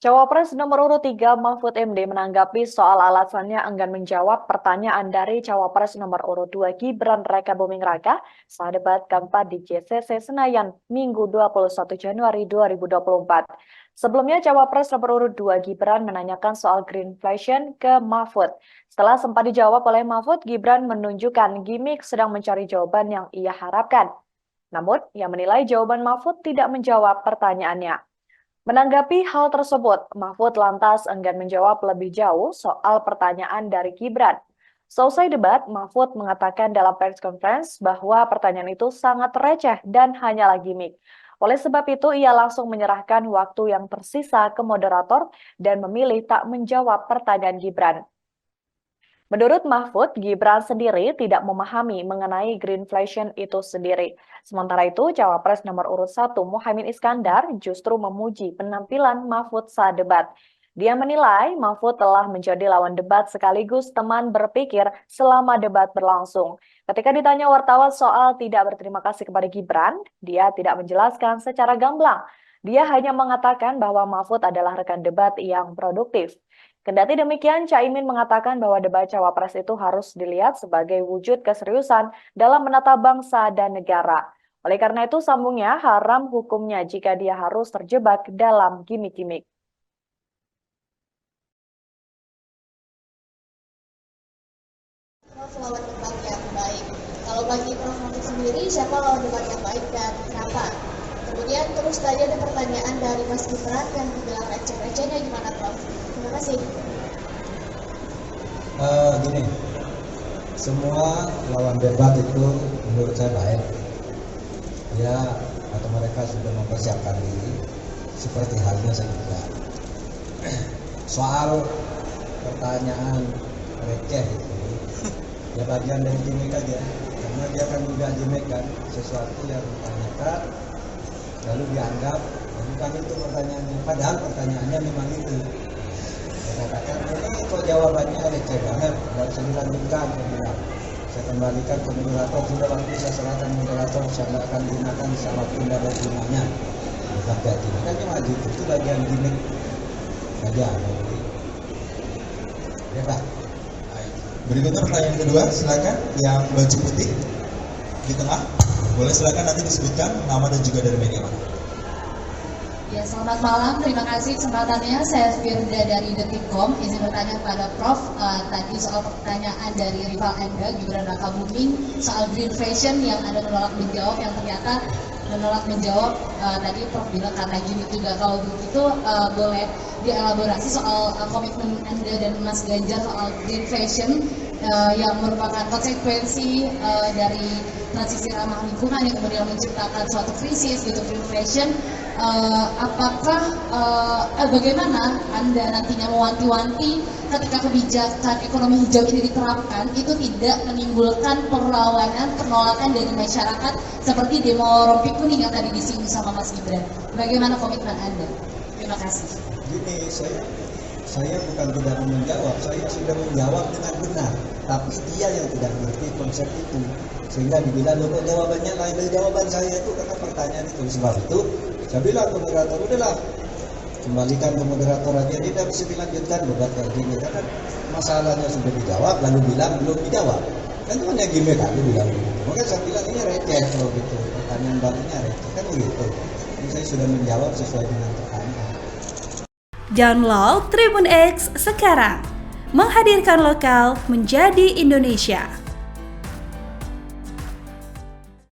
Cawapres nomor urut 3 Mahfud MD menanggapi soal alasannya enggan menjawab pertanyaan dari Cawapres nomor urut 2 Gibran Rakabuming Raka saat debat keempat di JCC Senayan Minggu 21 Januari 2024. Sebelumnya Cawapres nomor urut 2 Gibran menanyakan soal greenflation ke Mahfud. Setelah sempat dijawab oleh Mahfud, Gibran menunjukkan gimmick sedang mencari jawaban yang ia harapkan. Namun, ia menilai jawaban Mahfud tidak menjawab pertanyaannya. Menanggapi hal tersebut, Mahfud lantas enggan menjawab lebih jauh soal pertanyaan dari Gibran. Selesai debat, Mahfud mengatakan dalam press conference bahwa pertanyaan itu sangat receh dan hanyalah gimmick. Oleh sebab itu, ia langsung menyerahkan waktu yang tersisa ke moderator dan memilih tak menjawab pertanyaan Gibran. Menurut Mahfud, Gibran sendiri tidak memahami mengenai greenflation itu sendiri. Sementara itu, Cawapres nomor urut 1 Muhaimin Iskandar justru memuji penampilan Mahfud saat debat. Dia menilai Mahfud telah menjadi lawan debat sekaligus teman berpikir selama debat berlangsung. Ketika ditanya wartawan soal tidak berterima kasih kepada Gibran, dia tidak menjelaskan secara gamblang. Dia hanya mengatakan bahwa Mahfud adalah rekan debat yang produktif. Kendati demikian, Caimin mengatakan bahwa debat Cawapres itu harus dilihat sebagai wujud keseriusan dalam menata bangsa dan negara. Oleh karena itu, sambungnya haram hukumnya jika dia harus terjebak dalam gimmick-gimmick. Prof lawan debat yang baik. Kalau bagi Prof Mahfud sendiri, siapa lawan debat yang baik dan kenapa? Kemudian terus tadi ada pertanyaan dari Mas Gibran yang dibilang receh-recehnya gimana Prof? Terima kasih. Gini, semua lawan debat itu menurut saya baik. Ya, atau mereka sudah mempersiapkan diri seperti halnya saya juga. Soal pertanyaan receh itu, ya bagian dari gimmick aja. Karena dia kan juga gimmick kan, sesuatu yang ditanyakan lalu dianggap bukan itu pertanyaannya. Padahal pertanyaannya memang itu. Saya katakan ini kok jawabannya receh banget, nggak bisa dilanjutkan. Saya bilang, saya kembalikan ke moderator, sudah waktu saya serahkan moderator, saya nggak akan gunakan sama tidak ada gunanya. Kayak gini kan cuma gitu, itu bagian gimmick saja. Ya Pak. Berikutnya pertanyaan kedua, silakan yang baju putih di tengah. Boleh silakan nanti disebutkan nama dan juga dari media mana. Ya, selamat malam. Terima kasih kesempatannya. Saya Firda dari Detikcom. Izin bertanya kepada Prof. Tadi soal pertanyaan dari rival Anda, Gibran Rakabuming, soal green fashion yang Anda menolak menjawab, yang ternyata menolak menjawab. Tadi Prof bilang karena gini juga. Kalau begitu boleh dielaborasi soal komitmen Anda dan Mas Ganjar soal green fashion yang merupakan konsekuensi dari transisi ramah lingkungan yang kemudian menciptakan suatu krisis gitu, green fashion. Apakah bagaimana Anda nantinya mewanti-wanti ketika kebijakan ekonomi hijau ini diterapkan itu tidak menimbulkan perlawanan, penolakan dari masyarakat seperti demo rompi kuning yang tadi disinggung sama Mas Gibran. Bagaimana komitmen Anda? Terima kasih. Gini, saya bukan tidak mau menjawab, saya sudah menjawab dengan benar, tapi dia yang tidak mengerti konsep itu, sehingga dibilang loh jawabannya lain dari jawaban saya itu karena pertanyaan itu. Sebab itu saya bilang ke moderator, udahlah kembalikan ke moderator aja, dia tidak bisa dilanjutkan debat kayak gini karena masalahnya sudah dijawab lalu bilang belum dijawab, kan cuma yang gimmick aja bilang begitu. Makanya saya bilang ini receh kalau gitu, pertanyaan barunya receh kan begitu. Ini saya sudah menjawab sesuai dengan pertanyaan. Download Tribun X sekarang, menghadirkan lokal menjadi Indonesia.